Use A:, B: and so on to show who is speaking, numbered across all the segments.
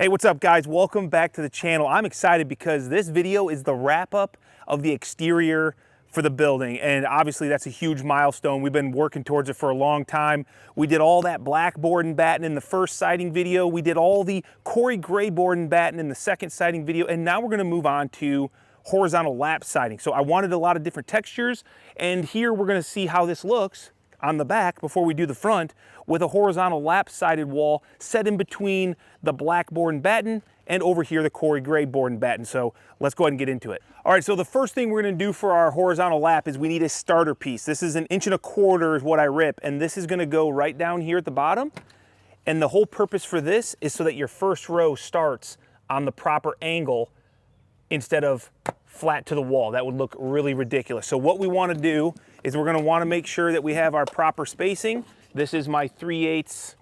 A: Hey, what's up guys? Welcome back to the channel. I'm excited because this video is the wrap up of the exterior for the building. And obviously that's a huge milestone. We've been working towards it for a long time. We did all that black board and batten in the first siding video. We did all the Corey gray board and batten in the second siding video. And now we're gonna move on to horizontal lap siding. So I wanted a lot of different textures. And here we're gonna see how this looks on the back before we do the front with a horizontal lap sided wall set in between the black board and batten and over here the Corey gray board and batten. So let's go ahead and get into it. All right, so the first thing we're gonna do for our horizontal lap is we need a starter piece. This is 1.25 inches is what I rip, and this is gonna go right down here at the bottom. And the whole purpose for this is so that your first row starts on the proper angle instead of flat to the wall. That would look really ridiculous. So what we wanna do is we're gonna wanna make sure that we have our proper spacing. This is my 3/8,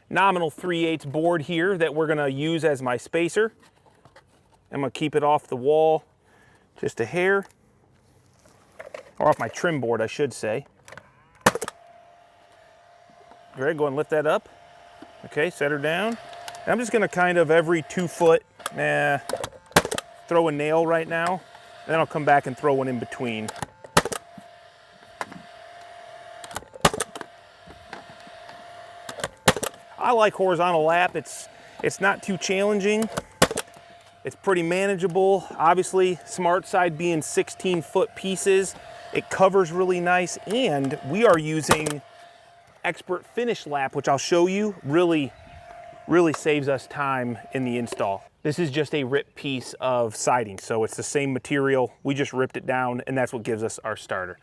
A: nominal 3/8 board here that we're gonna use as my spacer. I'm gonna keep it off the wall just a hair, or off my trim board, I should say. Greg, go and lift that up. Okay, set her down. And I'm just gonna kind of every 2 foot, throw a nail right now, and then I'll come back and throw one in between. I like horizontal lap. It's not too challenging. It's pretty manageable. Obviously, smart side being 16-foot pieces, it covers really nice, and we are using expert finish lap, which I'll show you, really saves us time in the install. This is just a ripped piece of siding, so it's the same material. We just ripped it down, and that's what gives us our starter.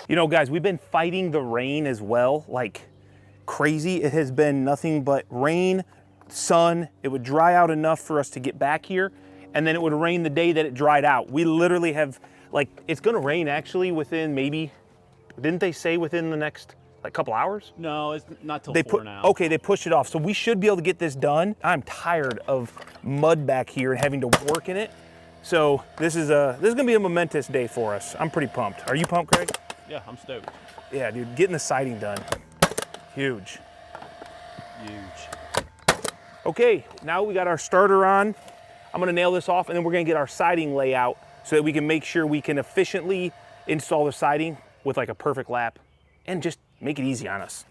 A: You know, guys, we've been fighting the rain as well, like crazy. It has been nothing but rain, sun. It would dry out enough for us to get back here, and then it would rain the day that it dried out. We literally have, like, it's gonna rain actually within maybe, didn't they say within the next like couple hours?
B: No, it's not till 4 now.
A: Okay, they pushed it off. So we should be able to get this done. I'm tired of mud back here and having to work in it. So this is gonna be a momentous day for us. I'm pretty pumped. Are you pumped, Craig?
B: Yeah, I'm stoked.
A: Yeah, dude, getting the siding done. Huge.
B: Huge.
A: Okay, now we got our starter on. I'm gonna nail this off and then we're gonna get our siding layout so that we can make sure we can efficiently install the siding with like a perfect lap and just make it easy on us.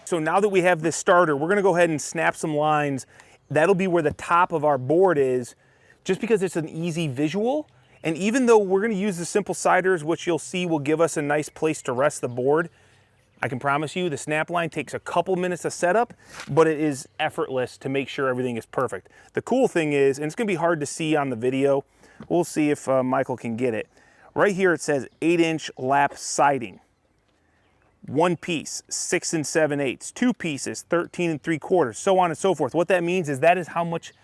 A: So now that we have this starter, we're gonna go ahead and snap some lines. That'll be where the top of our board is, just because it's an easy visual. And even though we're gonna use the simple siders, which you'll see will give us a nice place to rest the board, I can promise you the snap line takes a couple minutes of setup, but it is effortless to make sure everything is perfect. The cool thing is, and it's gonna be hard to see on the video, we'll see if Michael can get it. Right here it says 8-inch lap siding. One piece, 6 7/8. Two pieces, 13 3/4, so on and so forth. What that means is that is how much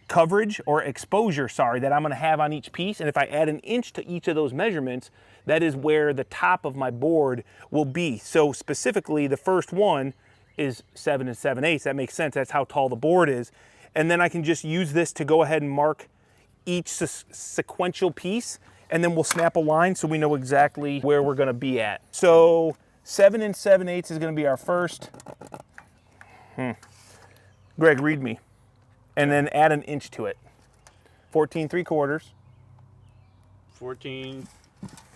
A: coverage or exposure, sorry, that I'm gonna have on each piece. And if I add an inch to each of those measurements, that is where the top of my board will be. So specifically, the first one is 7 7/8. That makes sense, that's how tall the board is. And then I can just use this to go ahead and mark each sequential piece, and then we'll snap a line so we know exactly where we're gonna be at. So 7 7/8 is gonna be our first. Greg, read me. And then add an inch to it. 14 3/4.
B: 14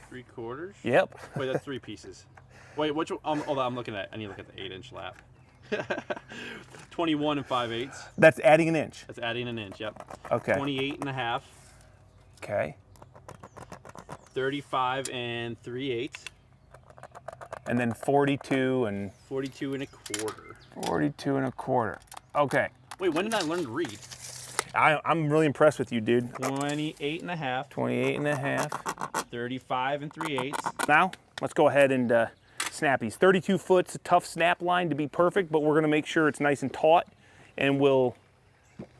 B: 3/4?
A: Yep.
B: Wait, that's 3 pieces. Wait, which one? Hold on, I'm looking at, I need to look at the 8-inch lap. 21 5/8.
A: That's adding an inch.
B: That's adding an inch, yep.
A: Okay.
B: 28 1/2.
A: Okay.
B: 35 3/8.
A: And then 42 and
B: 42 1/4.
A: 42 1/4. Okay.
B: Wait, when did I learn to read?
A: I'm really impressed with you, dude.
B: 28 1/2.
A: 28 1/2.
B: 35 3/8.
A: Now, let's go ahead and snap these. 32 foot's a tough snap line to be perfect, but we're gonna make sure it's nice and taut, and we'll,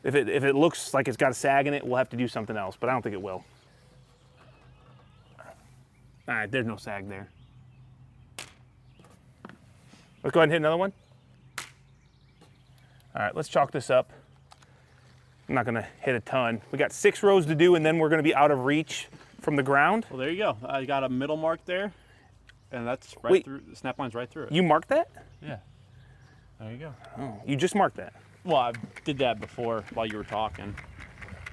A: if it looks like it's got a sag in it, we'll have to do something else, but I don't think it will. All right, there's no sag there. Let's go ahead and hit another one. All right, let's chalk this up. I'm not gonna hit a ton. We got 6 rows to do, and then we're gonna be out of reach from the ground.
B: Well, there you go. I got a middle mark there, and that's right through, the snap line's right through it.
A: You marked that?
B: Yeah. There you go.
A: Oh, you just marked that.
B: Well, I did that before while you were talking.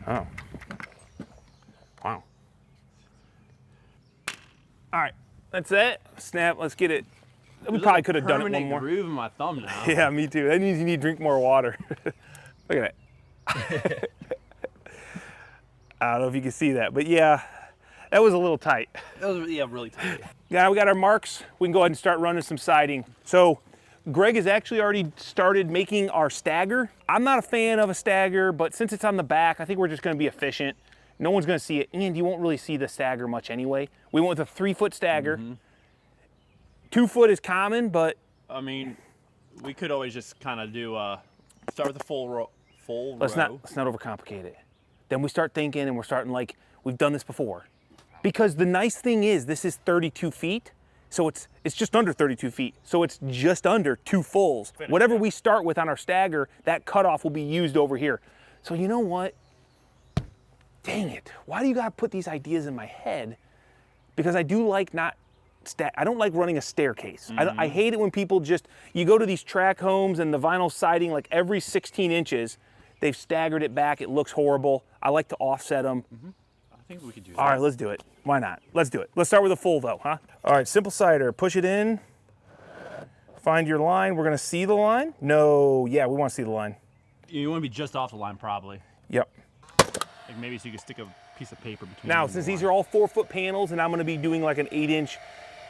A: Oh. Wow. All right, that's it. Snap, let's get it. We probably could have done it one more.
B: Permanent groove in my thumb now.
A: Yeah, me too. That means you need to drink more water. Look at that. I don't know if you can see that, but yeah, that was a little tight.
B: That was, yeah, really tight.
A: Now we got our marks. We can go ahead and start running some siding. So Greg has actually already started making our stagger. I'm not a fan of a stagger, but since it's on the back, I think we're just gonna be efficient. No one's gonna see it, and you won't really see the stagger much anyway. We went with a 3-foot stagger. 2 foot is common, but
B: I mean, we could always just kind of do start with the full row.
A: let's not overcomplicate it. Then we start thinking, and we're starting like we've done this before. Because the nice thing is, this is 32 feet, so it's just under 32 feet. So it's just under 2 fulls. Whatever we start with on our stagger, that cutoff will be used over here. So you know what? Dang it! Why do you gotta put these ideas in my head? Because I do like I don't like running a staircase. I hate it when people you go to these track homes and the vinyl siding, like every 16 inches, they've staggered it back. It looks horrible. I like to offset them.
B: I think we could do that.
A: All right, let's do it. Why not? Let's do it. Let's start with a full though, huh? All right, simple cider, push it in. Find your line. We're gonna see the line? No, yeah, we wanna see the line.
B: You wanna be just off the line probably.
A: Yep.
B: Like maybe so you can stick a piece of paper between
A: Now,
B: them and
A: since
B: the
A: these
B: line.
A: are all 4-foot panels and I'm gonna be doing like an 8-inch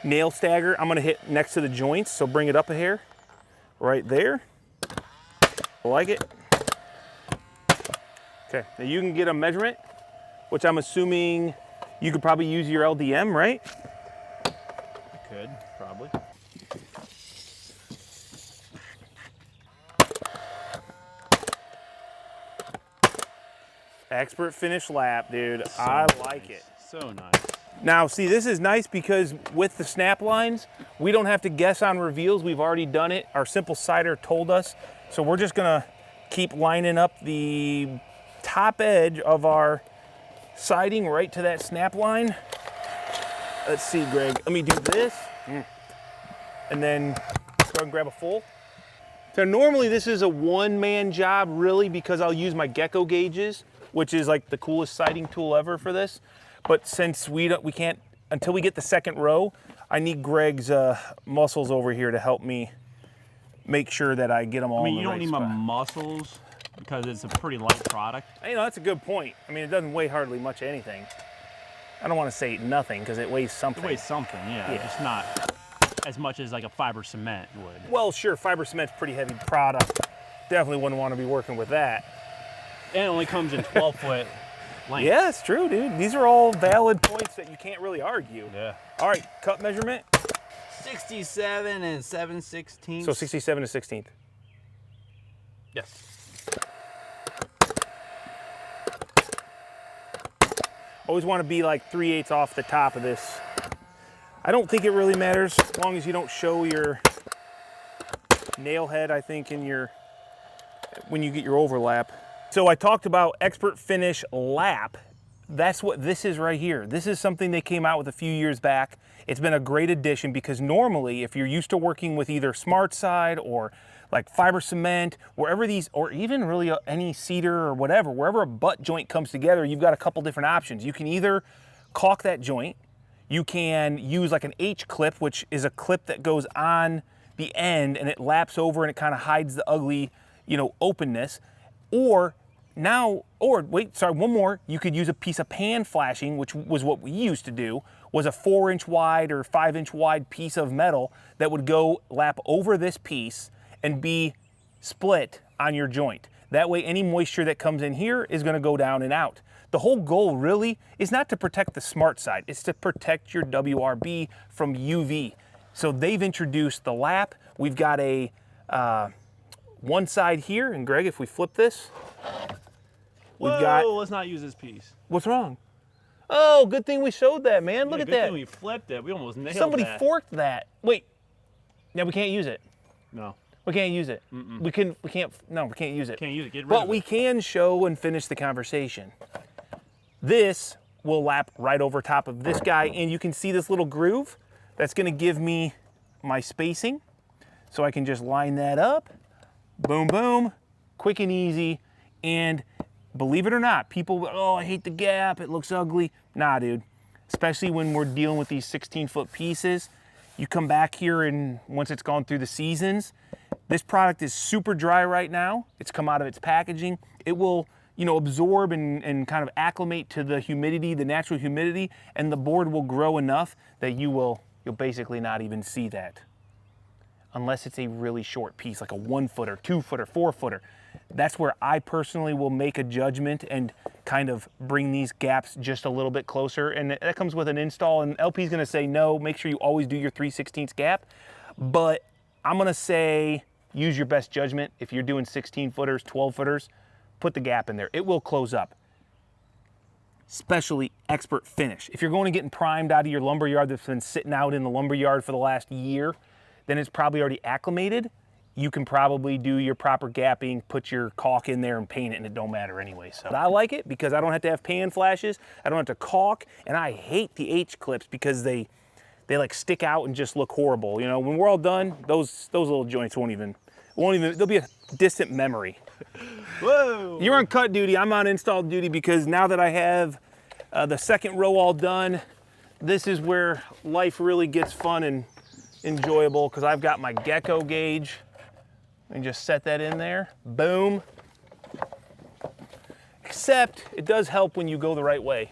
A: nail stagger, I'm gonna hit next to the joints, so bring it up a hair. Right there. I like it. Okay, now you can get a measurement, which I'm assuming you could probably use your LDM, right?
B: I could, probably.
A: Expert finish lap, dude.
B: So
A: I
B: nice.
A: like it.
B: So nice.
A: Now, see, this is nice because with the snap lines, we don't have to guess on reveals. We've already done it. Our simple cider told us. So we're just gonna keep lining up the top edge of our siding right to that snap line. Let's see, Greg. Let me do this. And then go and grab a full. So normally this is a one-man job, really, because I'll use my Gecko Gauges, which is like the coolest siding tool ever for this. But since we can't, until we get the second row, I need Greg's muscles over here to help me make sure that I get them all in the right
B: you don't need
A: spot.
B: my muscles because it's a pretty light product.
A: You know, that's a good point. I mean, it doesn't weigh hardly much anything. I don't want to say nothing because it weighs something.
B: It weighs something, yeah.
A: Yeah.
B: It's not as much as like a fiber cement would.
A: Well, sure, fiber cement's pretty heavy product. Definitely wouldn't want to be working with that.
B: And it only comes in 12-foot length.
A: Yeah, it's true, dude. These are all valid points that you can't really argue.
B: Yeah.
A: All right, cut measurement.
B: 67 and 7/16.
A: So 67 to 16th.
B: Yes.
A: Always want to be like 3/8 off the top of this. I don't think it really matters as long as you don't show your nail head, I think, when you get your overlap. So I talked about expert finish lap. That's what this is right here. This is something they came out with a few years back. It's been a great addition because normally if you're used to working with either smart side or like fiber cement, wherever these, or even really any cedar or whatever, wherever a butt joint comes together, you've got a couple different options. You can either caulk that joint, you can use like an H clip, which is a clip that goes on the end and it laps over and it kind of hides the ugly, openness. Or one more, you could use a piece of pan flashing, which was what we used to do, was a 4-inch wide or 5-inch wide piece of metal that would go lap over this piece and be split on your joint. That way any moisture that comes in here is gonna go down and out. The whole goal really is not to protect the smart side, it's to protect your WRB from UV. So they've introduced the lap. We've got a one side here, and Greg, if we flip this, we've got,
B: let's not use this piece.
A: what's wrong? Oh, good thing we showed that, man. Look at
B: good
A: that.
B: thing we flipped it. We almost nailed
A: Somebody
B: that.
A: forked that. Wait, yeah, we can't use it.
B: No.
A: We can't use it. We can't use it.
B: Can't use it. Get rid
A: But
B: of
A: we
B: it.
A: can show and finish the conversation. This will lap right over top of this guy, and you can see this little groove. That's gonna give me my spacing. So I can just line that up. Boom, boom, quick and easy. And believe it or not, people, oh, I hate the gap, it looks ugly. Nah, dude, especially when we're dealing with these 16-foot pieces. You come back here and once it's gone through the seasons, this product is super dry right now. It's come out of its packaging. It will, you know, absorb and kind of acclimate to the humidity, the natural humidity, and the board will grow enough that you'll basically not even see that. Unless it's a really short piece, like a 1 footer, 2 footer, 4 footer. That's where I personally will make a judgment and kind of bring these gaps just a little bit closer. And that comes with an install, and LP's gonna say no, make sure you always do your 3/16 gap. But I'm gonna say use your best judgment. If you're doing 16 footers, 12 footers, put the gap in there. It will close up. Especially expert finish. If you're going and getting primed out of your lumber yard that's been sitting out in the lumber yard for the last year, then it's probably already acclimated. You can probably do your proper gapping, put your caulk in there and paint it, and it don't matter anyway. So I like it because I don't have to have pan flashes, I don't have to caulk, and I hate the H-clips because they like stick out and just look horrible. You know, when we're all done, those little joints won't even, they'll be a distant memory.
B: Whoa!
A: You're on cut duty, I'm on install duty, because now that I have the second row all done, this is where life really gets fun and enjoyable, because I've got my Gecko Guage and just set that in there. Boom. Except it does help when you go the right way.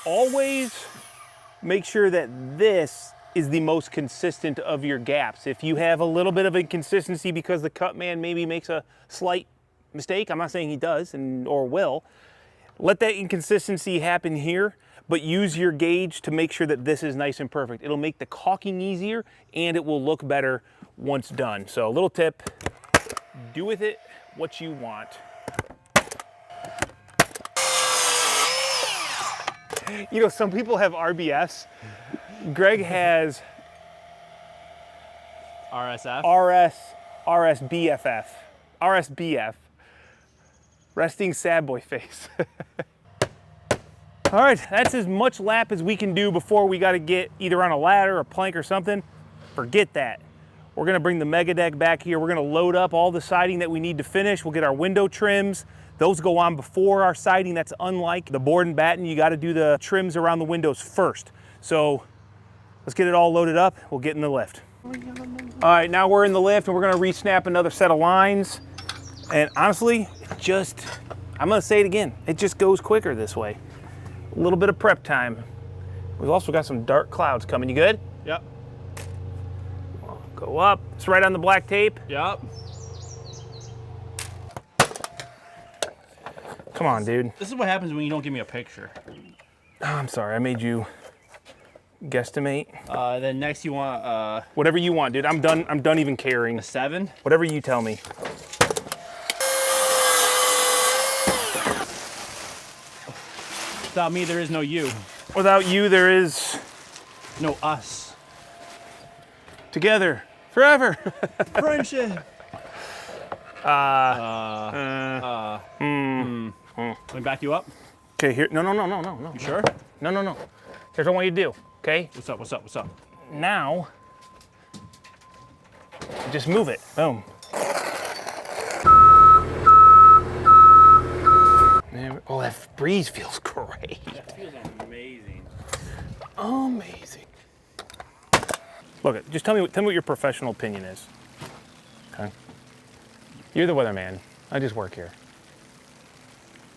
A: Always make sure that this is the most consistent of your gaps. If you have a little bit of inconsistency because the cut man maybe makes a slight mistake, I'm not saying he does or will, let that inconsistency happen here, but use your gauge to make sure that this is nice and perfect. It'll make the caulking easier and it will look better once done. So a little tip, do with it what you want. You know, some people have RBS. Greg has RSBF, resting sad boy face. All right, that's as much lap as we can do before we got to get either on a ladder, a plank or something. Forget that. We're gonna bring the Mega Deck back here. We're gonna load up all the siding that we need to finish. We'll get our window trims. Those go on before our siding. That's unlike the board and batten. You gotta do the trims around the windows first. So let's get it all loaded up. We'll get in the lift. All right, now we're in the lift and we're gonna re-snap another set of lines. And honestly, I'm gonna say it again, it just goes quicker this way. A little bit of prep time. We've also got some dark clouds coming. You good?
B: Yep.
A: Go up. It's right on the black tape.
B: Yep.
A: Come on, dude.
B: This is what happens when you don't give me a picture.
A: Oh, I'm sorry, I made you guesstimate.
B: Then next you want
A: whatever you want, dude. I'm done even caring.
B: a 7.
A: Whatever you tell me.
B: Without me, there is no you.
A: Without you, there is
B: No us.
A: together forever.
B: Friendship. Let me back you up.
A: Okay, here. No.
B: You sure?
A: No. Here's what I want you to do. Okay.
B: What's up?
A: Now, just move it. Boom. Oh, that breeze feels great.
B: That feels amazing.
A: Amazing. Look, just tell me what your professional opinion is. Okay. You're the weatherman. I just work here.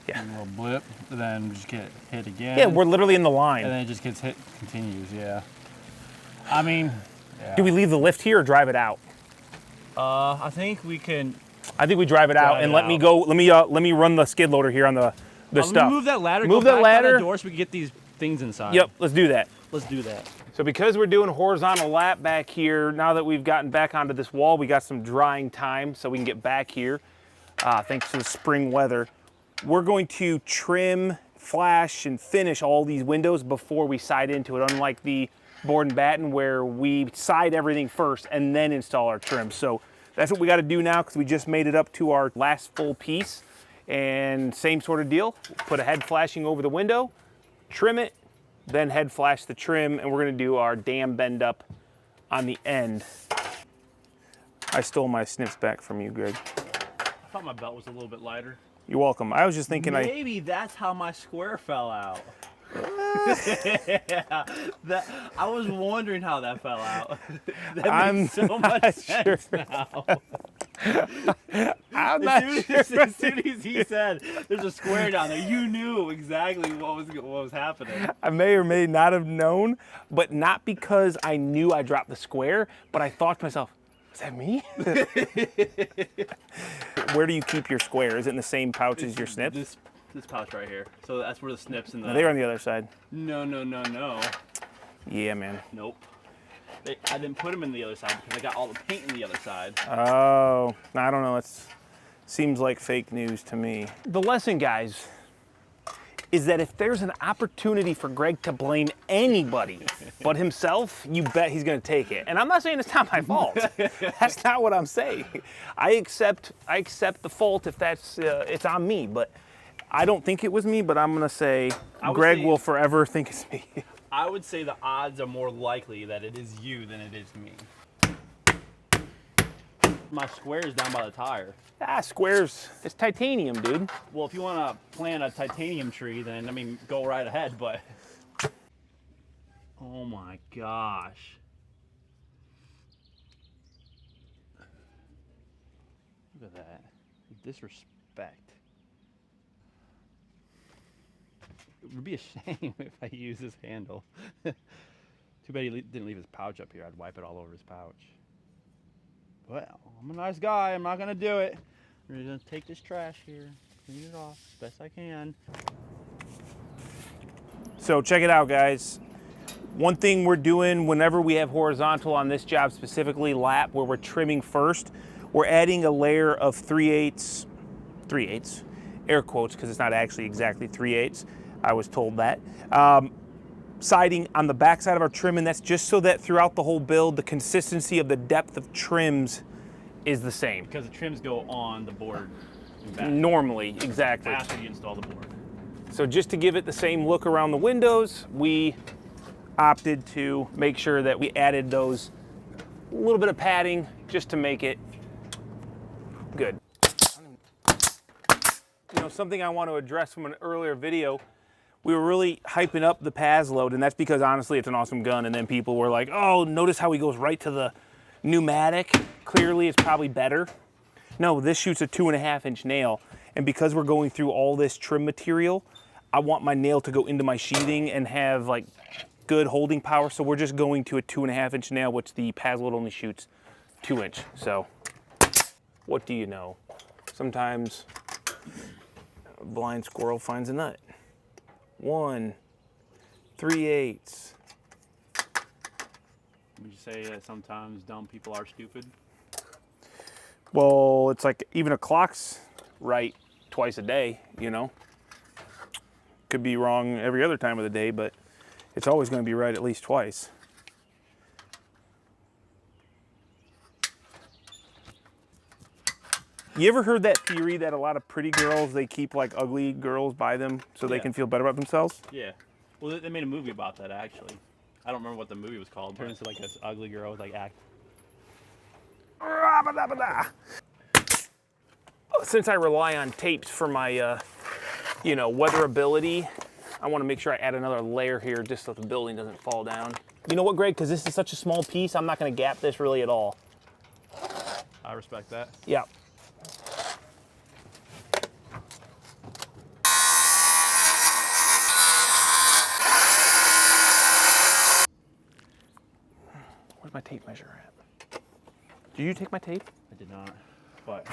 A: Yeah.
B: A little blip, and then just get hit again.
A: Yeah, we're literally in the line.
B: And then it just gets hit, continues, yeah. I mean, yeah.
A: Do we leave the lift here or drive it out?
B: I think we can.
A: I think we drive it out and let me go. Let me run the skid loader here on the stuff.
B: Move that ladder.
A: Move
B: go
A: that
B: back
A: ladder.
B: by that door so we can get these things inside.
A: Yep, let's do that.
B: Let's do that.
A: So because we're doing a horizontal lap back here, now that we've gotten back onto this wall, we got some drying time so we can get back here, thanks to the spring weather. We're going to trim, flash, and finish all these windows before we side into it, unlike the board and batten where we side everything first and then install our trim. So that's what we got to do now because we just made it up to our last full piece. And same sort of deal, put a head flashing over the window, trim it, then head flash the trim, and we're gonna do our dam bend up on the end. I stole my snips back from you, Greg.
B: I thought my belt was a little bit lighter.
A: You're welcome. I was just thinking
B: Maybe that's how my square fell out. Yeah, I was wondering how that fell out. That makes so much sense now.
A: I'm not sure.
B: As soon as he said there's a square down there, you knew exactly what was happening.
A: I may or may not have known, but not because I knew I dropped the square, but I thought to myself, is that me? Where do you keep your square? Is it in the same pouch as your snips?
B: This pouch right here. So that's where the snips and the...
A: They're on the other side.
B: No.
A: Yeah, man.
B: Nope. I didn't put them in the other side because I got all the paint in the other side.
A: Oh, I don't know. It seems like fake news to me. The lesson, guys, is that if there's an opportunity for Greg to blame anybody but himself, you bet he's going to take it. And I'm not saying it's not my fault. That's not what I'm saying. I accept the fault if that's it's on me, but I don't think it was me, but I'm going to say Greg will forever think it's me.
B: I would say the odds are more likely that it is you than it is me. My square is down by the tire.
A: Ah, squares. It's titanium, dude.
B: Well, if you want to plant a titanium tree, then, I mean, go right ahead, but... Oh my gosh. Look at that. Disrespect. It would be a shame if I use this handle. Too bad he didn't leave his pouch up here. I'd wipe it all over his pouch. Well, I'm a nice guy. I'm not going to do it. I'm going to take this trash here, clean it off as best I can.
A: So check it out, guys. One thing we're doing whenever we have horizontal on this job, specifically lap, where we're trimming first, we're adding a layer of 3/8, air quotes, because it's not actually exactly 3/8. I was told that. Siding on the back side of our trim, and that's just so that throughout the whole build, the consistency of the depth of trims is the same.
B: Because the trims go on the board back.
A: Normally, exactly.
B: After you install the board.
A: So just to give it the same look around the windows, we opted to make sure that we added those a little bit of padding just to make it good. You know, something I want to address from an earlier video, we were really hyping up the PAS load, and that's because honestly it's an awesome gun, and then people were like, oh, notice how he goes right to the pneumatic. Clearly it's probably better. No, this shoots a 2.5-inch nail, and because we're going through all this trim material, I want my nail to go into my sheathing and have like good holding power, so we're just going to a 2.5-inch nail, which the PAS load only shoots 2-inch. So what do you know? Sometimes a blind squirrel finds a nut. 1 3/8.
B: Would you say that sometimes dumb people are stupid?
A: Well, it's like even a clock's right twice a day, you know? Could be wrong every other time of the day, but it's always going to be right at least twice. You ever heard that theory that a lot of pretty girls, they keep like ugly girls by them so they can feel better about themselves?
B: Yeah. Well, they made a movie about that, actually. I don't remember what the movie was called. It turns into like this ugly girl with like act. Since I rely on tapes for my, you know, weatherability, I want to make sure I add another layer here just so the building doesn't fall down. You know what, Greg? Because this is such a small piece, I'm not going to gap this really at all. I respect that.
A: Yeah. Where's my tape measure at? Did you take my tape?
B: I did not. But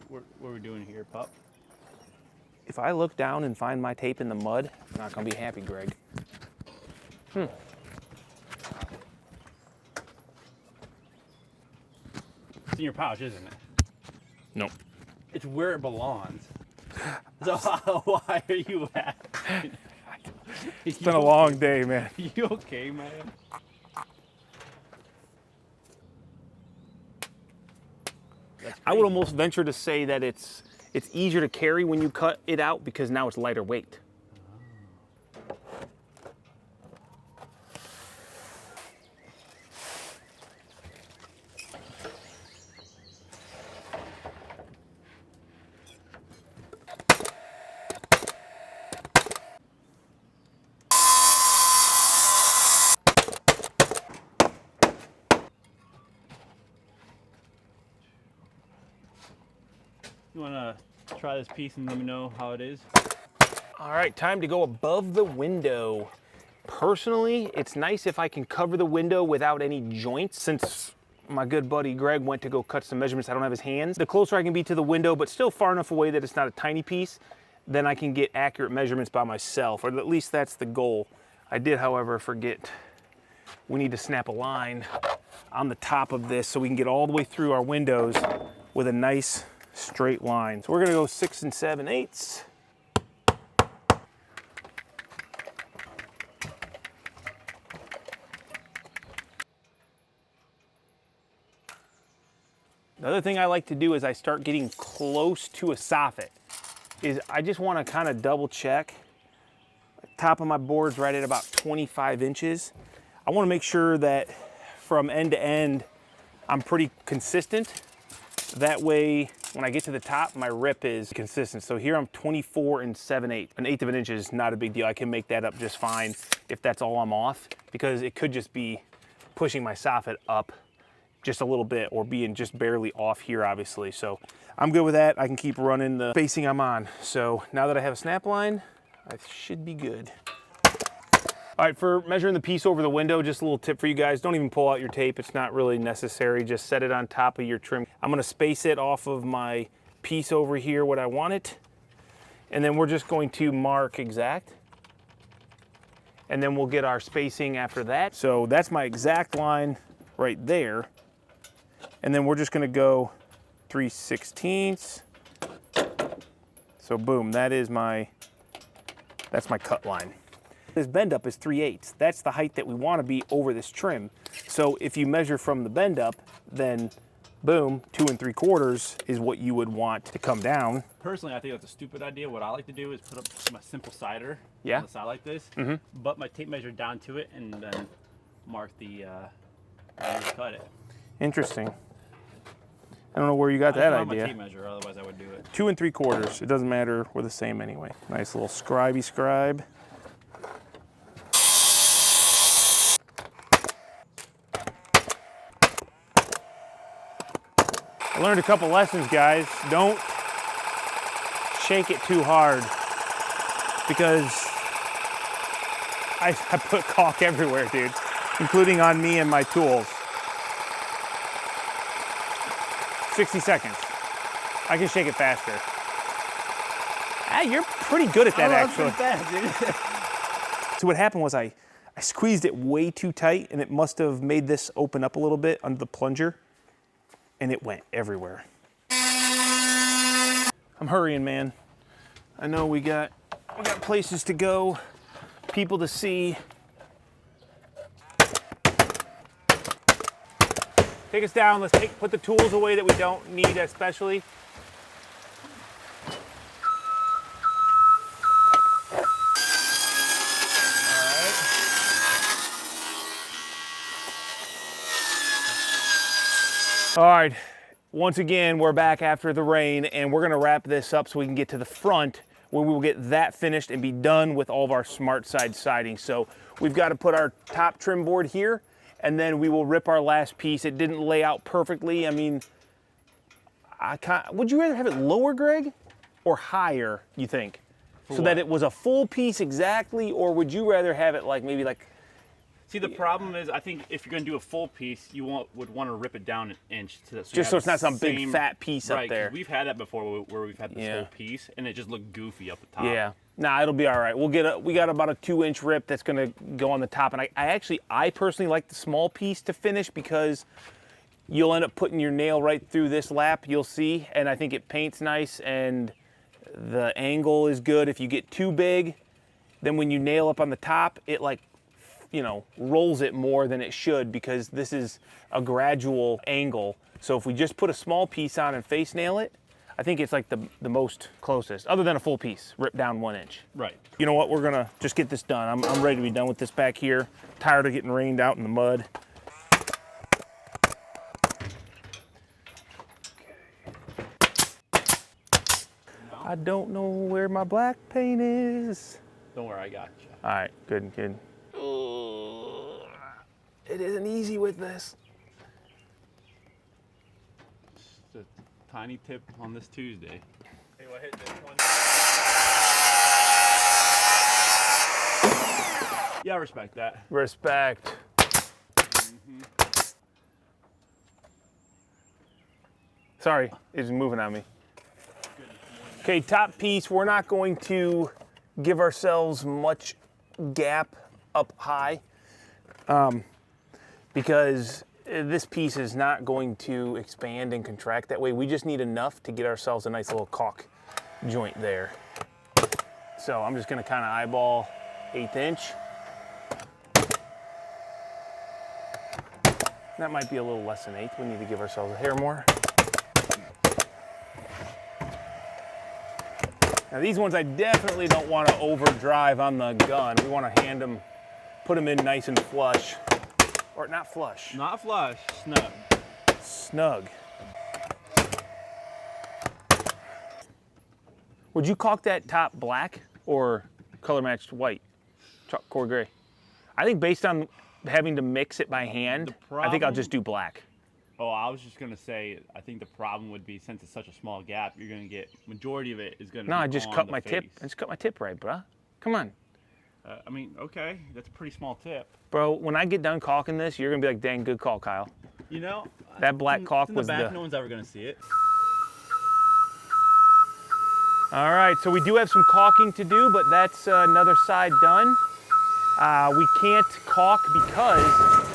B: what are we doing here, pup?
A: If I look down and find my tape in the mud, I'm not gonna be happy, Greg.
B: It's in your pouch, isn't it?
A: Nope.
B: It's where it belongs. So why are you asking?
A: It's been a long day, man.
B: You okay, man? That's
A: I would almost venture to say that it's easier to carry when you cut it out because now it's lighter weight.
B: You wanna try this piece and let me know how it is?
A: All right, time to go above the window. Personally, it's nice if I can cover the window without any joints. Since my good buddy Greg went to go cut some measurements, I don't have his hands. The closer I can be to the window, but still far enough away that it's not a tiny piece, then I can get accurate measurements by myself, or at least that's the goal. I did, however, forget we need to snap a line on the top of this so we can get all the way through our windows with a nice straight line. So we're gonna go 6 7/8. The other thing I like to do is I start getting close to a soffit, is I just wanna kinda double check. Top of my board's right at about 25 inches. I wanna make sure that from end to end, I'm pretty consistent. That way, when I get to the top, my rip is consistent. So here I'm 24 7/8. An eighth of an inch is not a big deal. I can make that up just fine if that's all I'm off, because it could just be pushing my soffit up just a little bit or being just barely off here, obviously. So I'm good with that. I can keep running the spacing I'm on. So now that I have a snap line, I should be good. All right, for measuring the piece over the window, just a little tip for you guys. Don't even pull out your tape. It's not really necessary. Just set it on top of your trim. I'm gonna space it off of my piece over here, what I want it. And then we're just going to mark exact. And then we'll get our spacing after that. So that's my exact line right there. And then we're just gonna go 3/16. So boom, that's my cut line. This bend up is 3/8. That's the height that we want to be over this trim. So if you measure from the bend up, then boom, 2 3/4 is what you would want to come down.
B: Personally, I think that's a stupid idea. What I like to do is put up my simple cider
A: Yeah.
B: on the side like this, but my tape measure down to it, and then mark the where you cut it.
A: Interesting. I don't know where you got that
B: I don't have
A: idea.
B: my tape measure, otherwise I would do it.
A: 2 3/4. It doesn't matter. We're the same anyway. Nice little scribey scribe. I learned a couple lessons, guys. Don't shake it too hard, because I put caulk everywhere, dude, including on me and my tools. 60 seconds. I can shake it faster. Ah, you're pretty good at that, actually.
B: Fast, dude.
A: So what happened was I squeezed it way too tight, and it must have made this open up a little bit under the plunger, and it went everywhere. I'm hurrying, man. I know we got places to go, people to see. Take us down. Let's put the tools away that we don't need, especially. All right, once again, we're back after the rain, and we're gonna wrap this up so we can get to the front, where we will get that finished and be done with all of our smart side siding. So we've got to put our top trim board here, and then we will rip our last piece. It didn't lay out perfectly. I mean, would you rather have it lower, Greg, or higher, you think? So that it was a full piece exactly, or would you rather have it like maybe like...
B: See, the problem is, I think if you're going to do a full piece, you would want to rip it down an inch.
A: Just so it's not some big fat piece up there.
B: We've had that before where we've had this whole piece, and it just looked goofy up the top.
A: Yeah. Nah, it'll be all right. We got about a 2-inch rip that's going to go on the top. And I personally like the small piece to finish, because you'll end up putting your nail right through this lap, you'll see. And I think it paints nice, and the angle is good. If you get too big, then when you nail up on the top, it rolls it more than it should, because this is a gradual angle. So if we just put a small piece on and face nail it, I think it's like the most closest, other than a full piece, ripped down 1 inch.
B: Right.
A: You know what, we're gonna just get this done. I'm ready to be done with this back here. Tired of getting rained out in the mud. I don't know where my black paint is.
B: Don't worry, I got you.
A: All right, good, good. It isn't easy with this.
B: Just a tiny tip on this Tuesday. Hey, what hit this one? Yeah, I respect that.
A: Respect. Sorry, it's moving on me. Okay, top piece, we're not going to give ourselves much gap up high because this piece is not going to expand and contract that way. We just need enough to get ourselves a nice little caulk joint there. So I'm just gonna kind of eyeball 1/8 inch. That might be a little less than 1/8. We need to give ourselves a hair more. Now these ones I definitely don't want to overdrive on the gun. We want to hand them, put them in nice and flush. Or not flush.
B: Not flush, snug.
A: Snug. Would you caulk that top black or color matched white? Core gray. I think based on having to mix it by hand, I think I'll just do black.
B: Oh, I was just gonna say, I think the problem would be since it's such a small gap, you're gonna get majority of it is gonna.
A: No,
B: be
A: I just
B: on
A: cut
B: the
A: my tip.
B: face.
A: I just cut my tip right, bruh. Come on,
B: I mean, okay, that's a pretty small tip.
A: bro. When I get done caulking this, you're gonna be like, "Dang, good call, Kyle."
B: You know,
A: That black
B: it's
A: caulk
B: in
A: was
B: the back.
A: the.
B: No one's ever gonna see it.
A: All right, so we do have some caulking to do, but that's another side done. We can't caulk because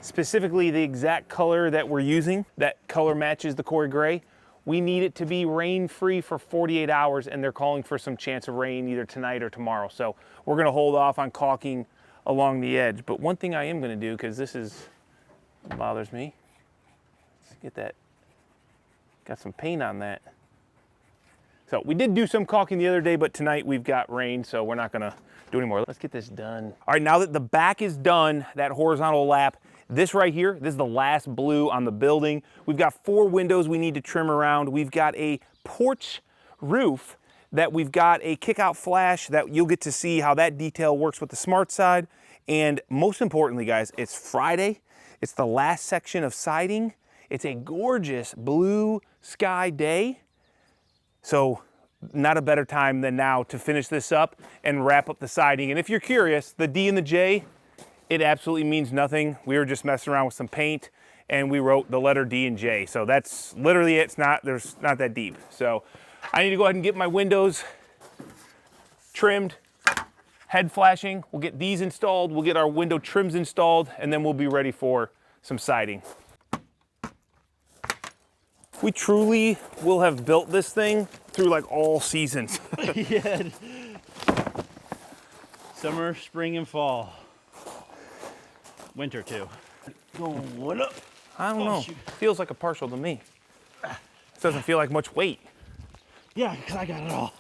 A: specifically the exact color that we're using, that color matches the Corey gray. We need it to be rain-free for 48 hours, and they're calling for some chance of rain either tonight or tomorrow. So we're gonna hold off on caulking along the edge. But one thing I am gonna do, because this bothers me, let's get that, got some paint on that. So we did do some caulking the other day, but tonight we've got rain, so we're not gonna do anymore. Let's get this done. All right, now that the back is done, that horizontal lap, this right here, this is the last blue on the building. We've got 4 windows we need to trim around. We've got a porch roof that we've got a kick-out flash that you'll get to see how that detail works with the smart side. And most importantly, guys, it's Friday. It's the last section of siding. It's a gorgeous blue sky day. So not a better time than now to finish this up and wrap up the siding. And if you're curious, the D and the J, it absolutely means nothing. We were just messing around with some paint and we wrote the letter D and J. So that's literally it. There's not that deep. So I need to go ahead and get my windows trimmed, head flashing. We'll get these installed. We'll get our window trims installed, and then we'll be ready for some siding. We truly will have built this thing through like all seasons.
B: Yeah. Summer, spring, and fall. Winter too. Going up.
A: I don't know.
B: Shoot.
A: Feels like a partial to me. This doesn't feel like much weight.
B: Yeah, because I got it all.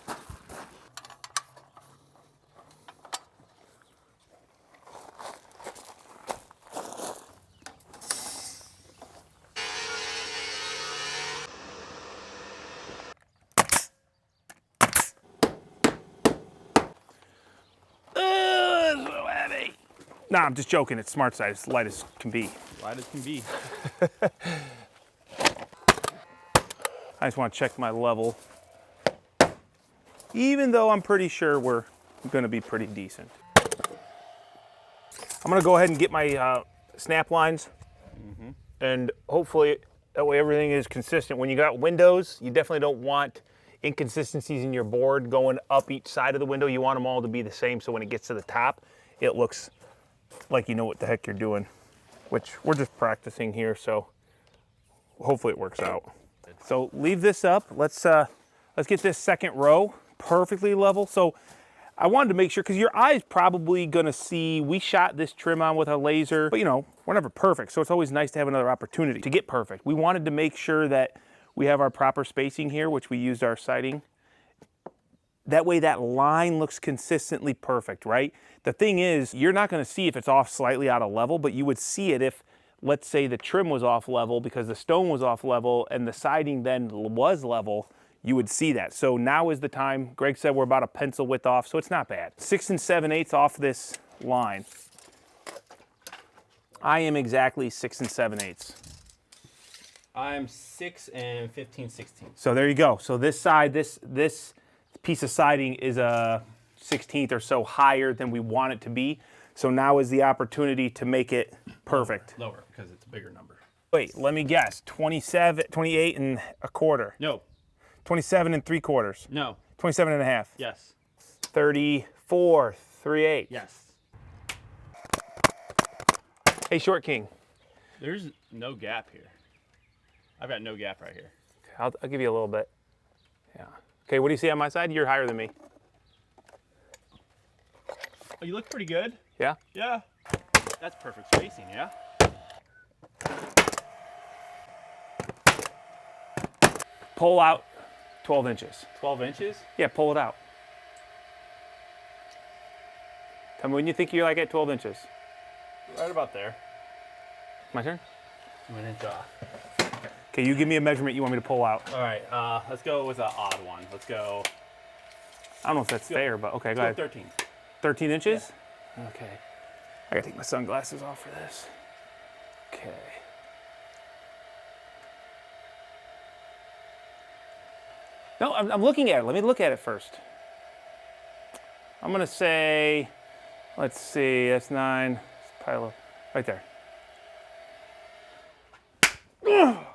A: So heavy. Nah, I'm just joking. It's smart side. It's light as can be.
B: Light as can be.
A: I just want to check my level. Even though I'm pretty sure we're going to be pretty decent. I'm going to go ahead and get my snap lines. And hopefully that way everything is consistent. When you got windows, you definitely don't want inconsistencies in your board going up each side of the window. You want them all to be the same so when it gets to the top, it looks like you know what the heck you're doing, which we're just practicing here, so hopefully it works out. So leave this up. Let's get this second row perfectly level. So I wanted to make sure, because your eye's probably gonna see, we shot this trim on with a laser, but you know, we're never perfect, so it's always nice to have another opportunity to get perfect. We wanted to make sure that we have our proper spacing here, which we used our sighting. That way that line looks consistently perfect, right? The thing is, you're not gonna see if it's off slightly out of level, but you would see it if, let's say the trim was off level because the stone was off level and the siding then was level, you would see that. So now is the time. Greg said we're about a pencil width off, so it's not bad. 6 7/8 off this line. I am exactly 6 7/8.
B: I'm 6 15/16.
A: So there you go. So this side, this piece of siding is a 1/16 or so higher than we want it to be. So now is the opportunity to make it perfect.
B: Lower, because it's a bigger number.
A: Wait, let me guess. 28 1/4.
B: No.
A: 27 3/4.
B: No.
A: 27 1/2.
B: Yes.
A: 34 3/8.
B: Yes.
A: Hey, Short King.
B: There's no gap here. I've got no gap right here.
A: I'll give you a little bit. Yeah. Okay, what do you see on my side? You're higher than me.
B: Oh, you look pretty good.
A: Yeah?
B: Yeah. That's perfect spacing, yeah?
A: Pull out 12 inches.
B: 12 inches?
A: Yeah, pull it out. Tell me when you think you're like at 12 inches.
B: Right about there.
A: My turn?
B: 1 inch off.
A: Okay, you give me a measurement you want me to pull out.
B: All right, let's go with an odd one. Let's go.
A: I don't know if that's fair, but okay, go ahead.
B: 13.
A: 13 inches? Yeah. Okay. I gotta take my sunglasses off for this. Okay. No, I'm looking at it. Let me look at it first. I'm gonna say, let's see, that's 9. It's probably a little, right there.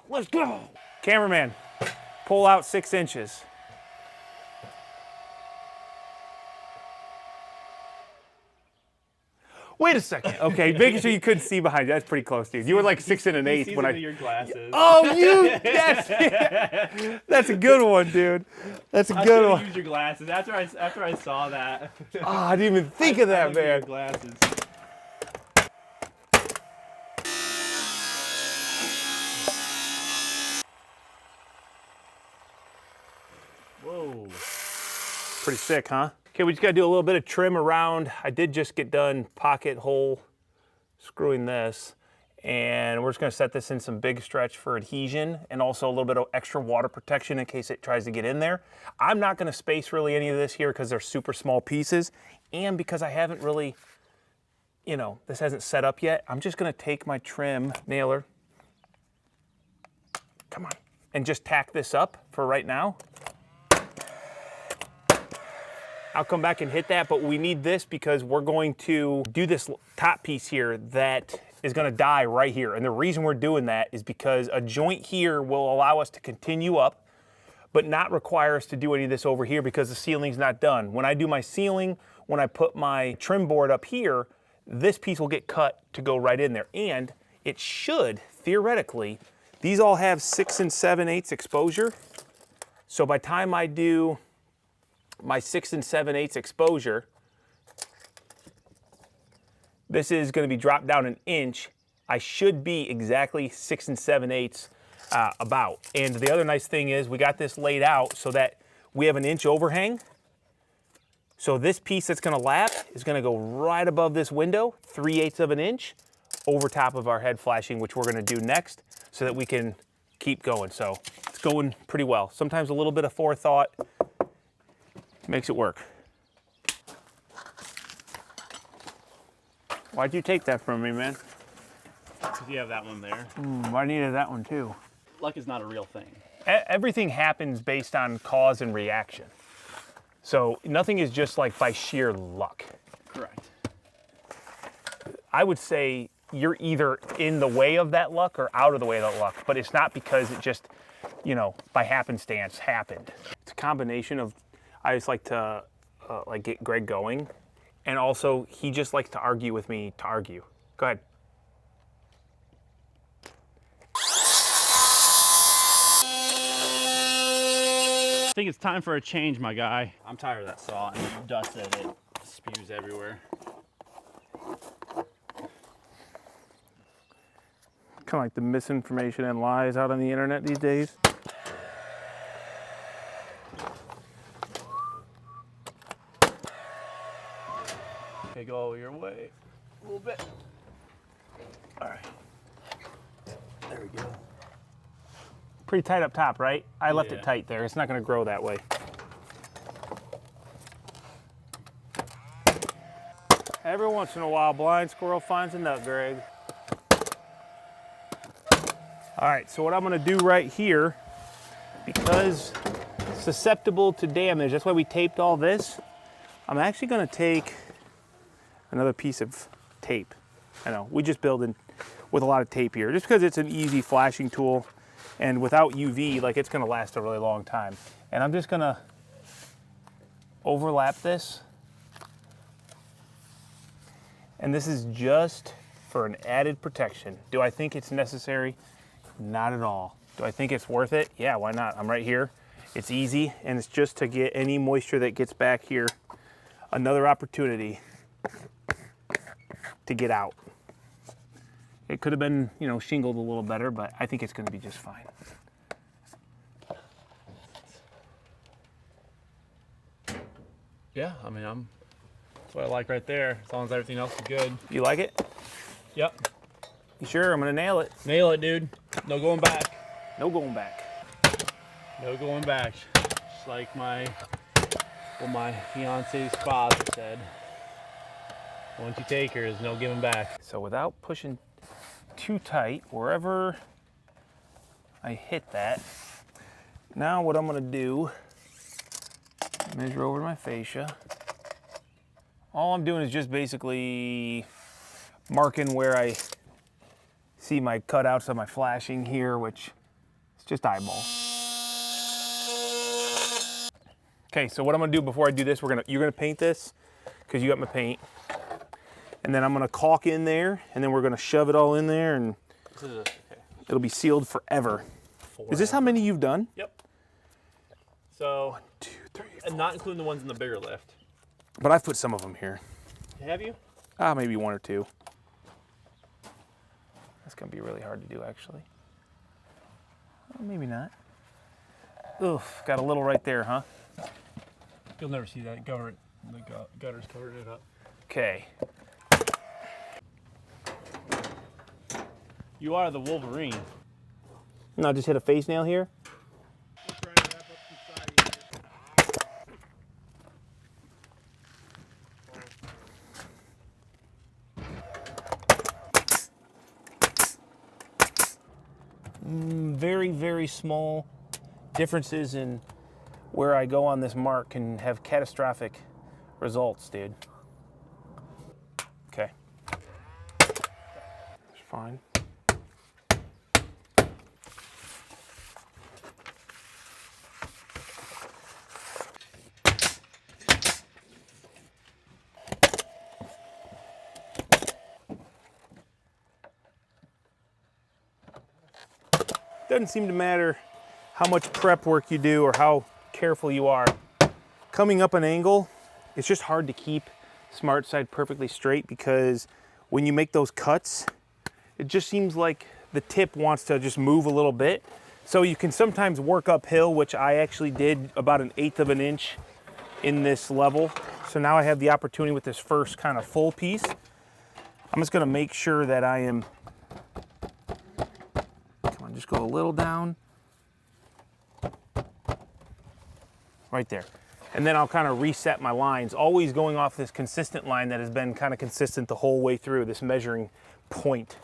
A: Let's go. Cameraman, pull out 6 inches. Wait a second. Okay, making sure you couldn't see behind you. That's pretty close, dude. You were like 6 1/8 when I.
B: Your glasses.
A: Oh, that's a good one, dude. That's a good one.
B: Use your glasses after I saw that.
A: Oh, I didn't even think of that, man.
B: Your glasses. Whoa.
A: Pretty sick, huh? Okay, we just gotta do a little bit of trim around. I did just get done pocket hole screwing this, and we're just gonna set this in some big stretch for adhesion and also a little bit of extra water protection in case it tries to get in there. I'm not gonna space really any of this here because they're super small pieces and because I haven't really, you know, this hasn't set up yet. I'm just gonna take my trim nailer, come on, and just tack this up for right now. I'll come back and hit that, but we need this because we're going to do this top piece here that is gonna die right here. And the reason we're doing that is because a joint here will allow us to continue up, but not require us to do any of this over here because the ceiling's not done. When I do my ceiling, when I put my trim board up here, this piece will get cut to go right in there. And it should, theoretically, these all have 6 7/8 exposure. So by the time I do my 6 7/8 exposure, this is going to be dropped down an inch. I should be exactly 6 7/8 about. And the other nice thing is we got this laid out so that we have an inch overhang. So this piece that's going to lap is going to go right above this window, 3/8 of an inch, over top of our head flashing, which we're going to do next so that we can keep going. So it's going pretty well. Sometimes a little bit of forethought makes it work. Why'd you take that from me, man?
B: Because you have that one there.
A: I needed that one too.
B: Luck is not a real thing.
A: Everything happens based on cause and reaction. So nothing is just like by sheer luck.
B: Correct.
A: I would say you're either in the way of that luck or out of the way of that luck, but it's not because it just, you know, by happenstance happened. It's a combination of, I just like to like get Greg going, and also he just likes to argue with me to argue. Go ahead.
B: think it's time for a change, my guy. I'm tired of that saw and the dust that it spews everywhere.
A: Kind of like the misinformation and lies out on the internet these days.
B: Okay, go your way a little bit. All right. There we go.
A: Pretty tight up top, right? I left
B: Yeah.
A: it tight there. It's not going to grow that way. Every once in a while, blind squirrel finds a nut, Greg. All right, so what I'm going to do right here, because it's susceptible to damage, that's why we taped all this. I'm actually going to take another piece of tape. I know, we just build in with a lot of tape here, just because it's an easy flashing tool, and without UV, like it's gonna last a really long time. And I'm just gonna overlap this. And this is just for an added protection. Do I think it's necessary? Not at all. Do I think it's worth it? Yeah, why not? I'm right here. It's easy, and it's just to get any moisture that gets back here, another opportunity to get out. It could have been, you know, shingled a little better, but I think it's going to be just fine.
B: Yeah, I mean, that's what I like right there. As long as everything else is good.
A: You like it?
B: Yep.
A: You sure? I'm going to nail it.
B: Nail it, dude. No going back.
A: No going back.
B: No going back. Just like my fiance's father said. Once you take her, there's no giving back.
A: So without pushing too tight, wherever I hit that, now what I'm going to do, measure over my fascia. All I'm doing is just basically marking where I see my cutouts of my flashing here, which is just eyeball. Okay, so what I'm gonna do before I do this, you're gonna paint this, because you got my paint. And then I'm gonna caulk in there, and then we're gonna shove it all in there, and it'll be sealed forever. Is this how many you've done?
B: Yep. So,
A: 1, 2, 3, 4.
B: and not including the ones in the bigger lift.
A: But I've put some of them here.
B: Have you?
A: Maybe 1 or 2. That's gonna be really hard to do, actually. Maybe not. Oof, got a little right there, huh?
B: You'll never see that. The gutter's covered it up.
A: Okay.
B: You are the Wolverine.
A: No, just hit a face nail here. Very, very small differences in where I go on this mark can have catastrophic results, dude. Okay. It's fine. Doesn't seem to matter how much prep work you do or how careful you are. Coming up an angle, it's just hard to keep smart side perfectly straight, because when you make those cuts, it just seems like the tip wants to just move a little bit. So you can sometimes work uphill, which I actually did about 1/8 of an inch in this level. So now I have the opportunity with this first kind of full piece. I'm just gonna make sure that I am, come on, just go a little down. Right there. And then I'll kind of reset my lines, always going off this consistent line that has been kind of consistent the whole way through, this measuring point.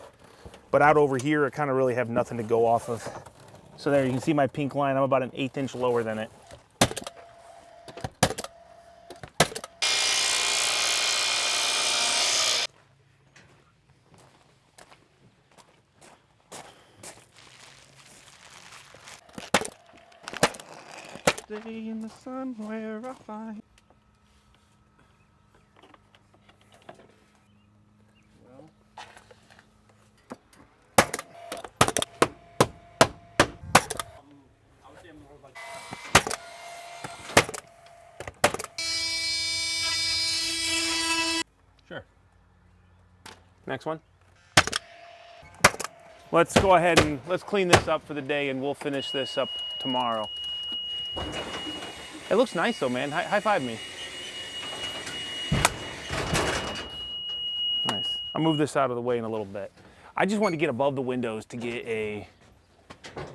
A: But out over here, I kind of really have nothing to go off of. So there, you can see my pink line. I'm about 1/8 inch lower than it.
B: Stay in the sun where I find.
A: Next one. Let's go ahead and let's clean this up for the day, and we'll finish this up tomorrow. It looks nice though, man. High five me. Nice. I'll move this out of the way in a little bit. I just wanted to get above the windows to get a...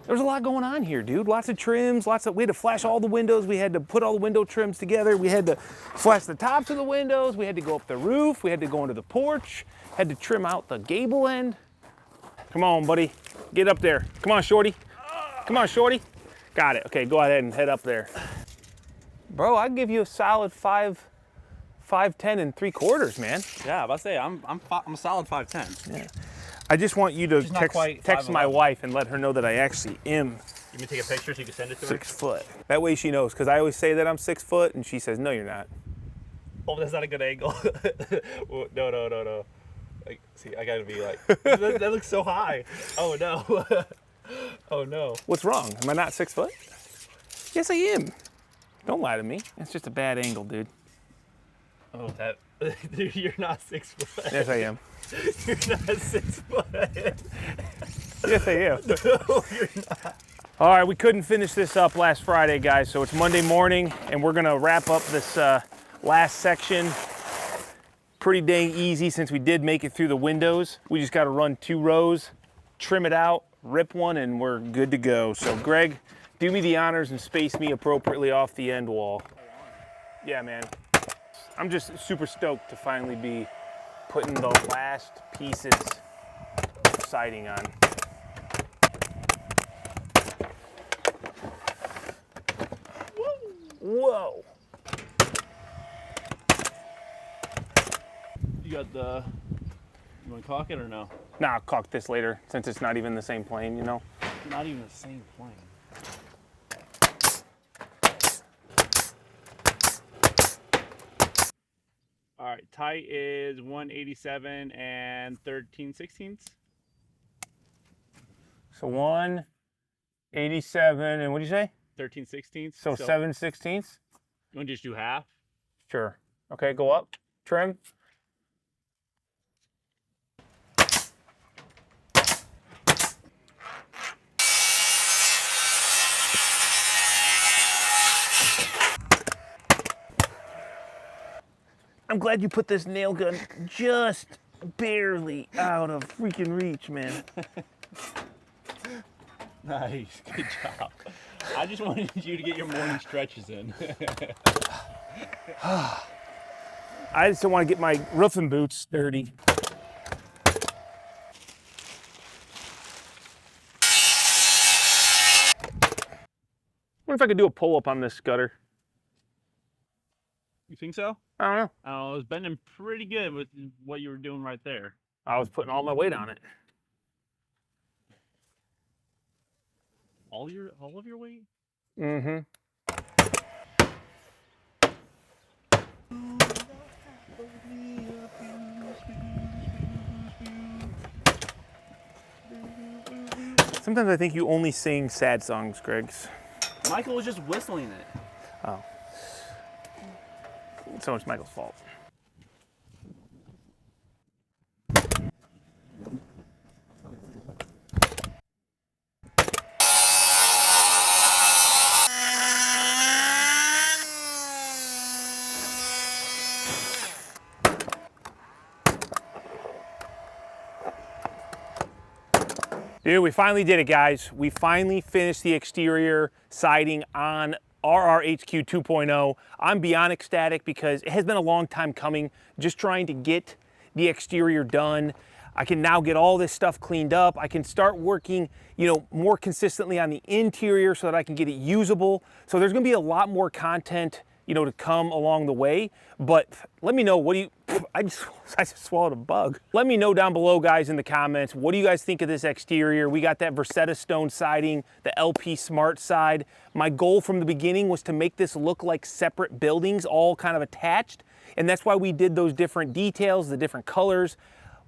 A: There's a lot going on here, dude. Lots of trims, we had to flash all the windows. We had to put all the window trims together. We had to flash the tops of the windows. We had to go up the roof. We had to go into the porch. Had to trim out the gable end. Come on, buddy. Get up there. Come on, shorty. Come on, shorty. Got it. Okay, go ahead and head up there. Bro, I'd give you a solid 5'10" and 3/4, man.
B: Yeah, I was about to say I'm a solid 5'10".
A: Yeah. I just want you to text my
B: 5'11".
A: wife and let her know that I actually am.
B: You mean take a picture so you can send it to her?
A: 6 foot. That way she knows, because I always say that I'm 6 foot, and she says, no, you're not.
B: Oh, that's not a good angle. No. Like, see, I gotta be like, that looks so high. Oh no. Oh no.
A: What's wrong? Am I not 6 foot? Yes, I am. Don't lie to me. It's just a bad angle, dude.
B: Oh, dude, you're not 6 foot.
A: Yes, I am.
B: You're not 6 foot.
A: Yes, I am.
B: No, you're not.
A: All right, we couldn't finish this up last Friday, guys, so it's Monday morning, and we're gonna wrap up this last section. Pretty dang easy since we did make it through the windows. We just gotta run 2 rows, trim it out, rip one, and we're good to go. So Greg, do me the honors and space me appropriately off the end wall. Yeah, man. I'm just super stoked to finally be putting the last pieces of siding on. Whoa.
B: You got the, you want to caulk it or no?
A: Nah, I'll caulk this later since it's not even the same plane, you know?
B: Not even the same plane. All right, tight is 187 and 13/16.
A: So 187, and what'd you say?
B: 13/16.
A: So 7/16?
B: You want to just do half?
A: Sure. Okay, go up, trim. I'm glad you put this nail gun just barely out of freaking reach, man.
B: Nice, good job. I just wanted you to get your morning stretches in.
A: I just don't want to get my roofing boots dirty. What if I could do a pull-up on this gutter?
B: You think so?
A: I don't know.
B: I was bending pretty good with what you were doing right there.
A: I was putting all my weight on it.
B: All of your weight?
A: Mm-hmm. Sometimes I think you only sing sad songs, Griggs.
B: Michael was just whistling it.
A: Oh. So it's Michael's fault. Dude, we finally did it, guys. We finally finished the exterior siding on RRHQ 2.0. I'm beyond ecstatic because it has been a long time coming, just trying to get the exterior done. I can now get all this stuff cleaned up. I can start working, more consistently on the interior so that I can get it usable. So there's gonna be a lot more content, to come along the way. But let me know, I just swallowed a bug. Let me know down below, guys, in the comments, what do you guys think of this exterior? We got that Versetta stone siding, the LP Smart side. My goal from the beginning was to make this look like separate buildings, all kind of attached. And that's why we did those different details, the different colors.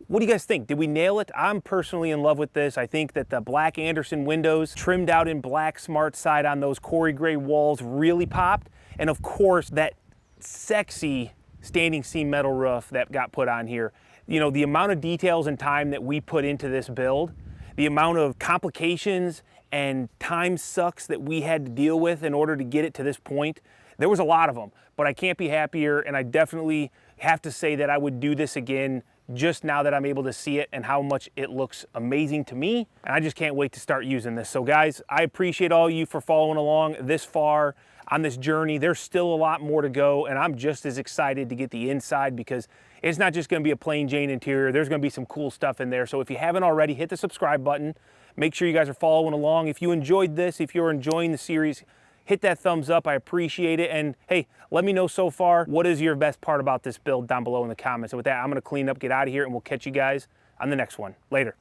A: What do you guys think? Did we nail it? I'm personally in love with this. I think that the black Anderson windows trimmed out in black Smart side on those Corey gray walls really popped. And of course, that sexy standing seam metal roof that got put on here, you know, the amount of details and time that we put into this build, the amount of complications and time sucks that we had to deal with in order to get it to this point, there was a lot of them, but I can't be happier, and I definitely have to say that I would do this again just now that I'm able to see it and how much it looks amazing to me. And I just can't wait to start using this. So guys, I appreciate all you for following along this far on this journey. There's still a lot more to go, and I'm just as excited to get the inside because it's not just gonna be a plain Jane interior. There's gonna be some cool stuff in there. So if you haven't already, hit the subscribe button. Make sure you guys are following along. If you enjoyed this, if you're enjoying the series, hit that thumbs up. I appreciate it. And hey, let me know so far, what is your best part about this build down below in the comments. And with that, I'm gonna clean up, get out of here, and we'll catch you guys on the next one. Later.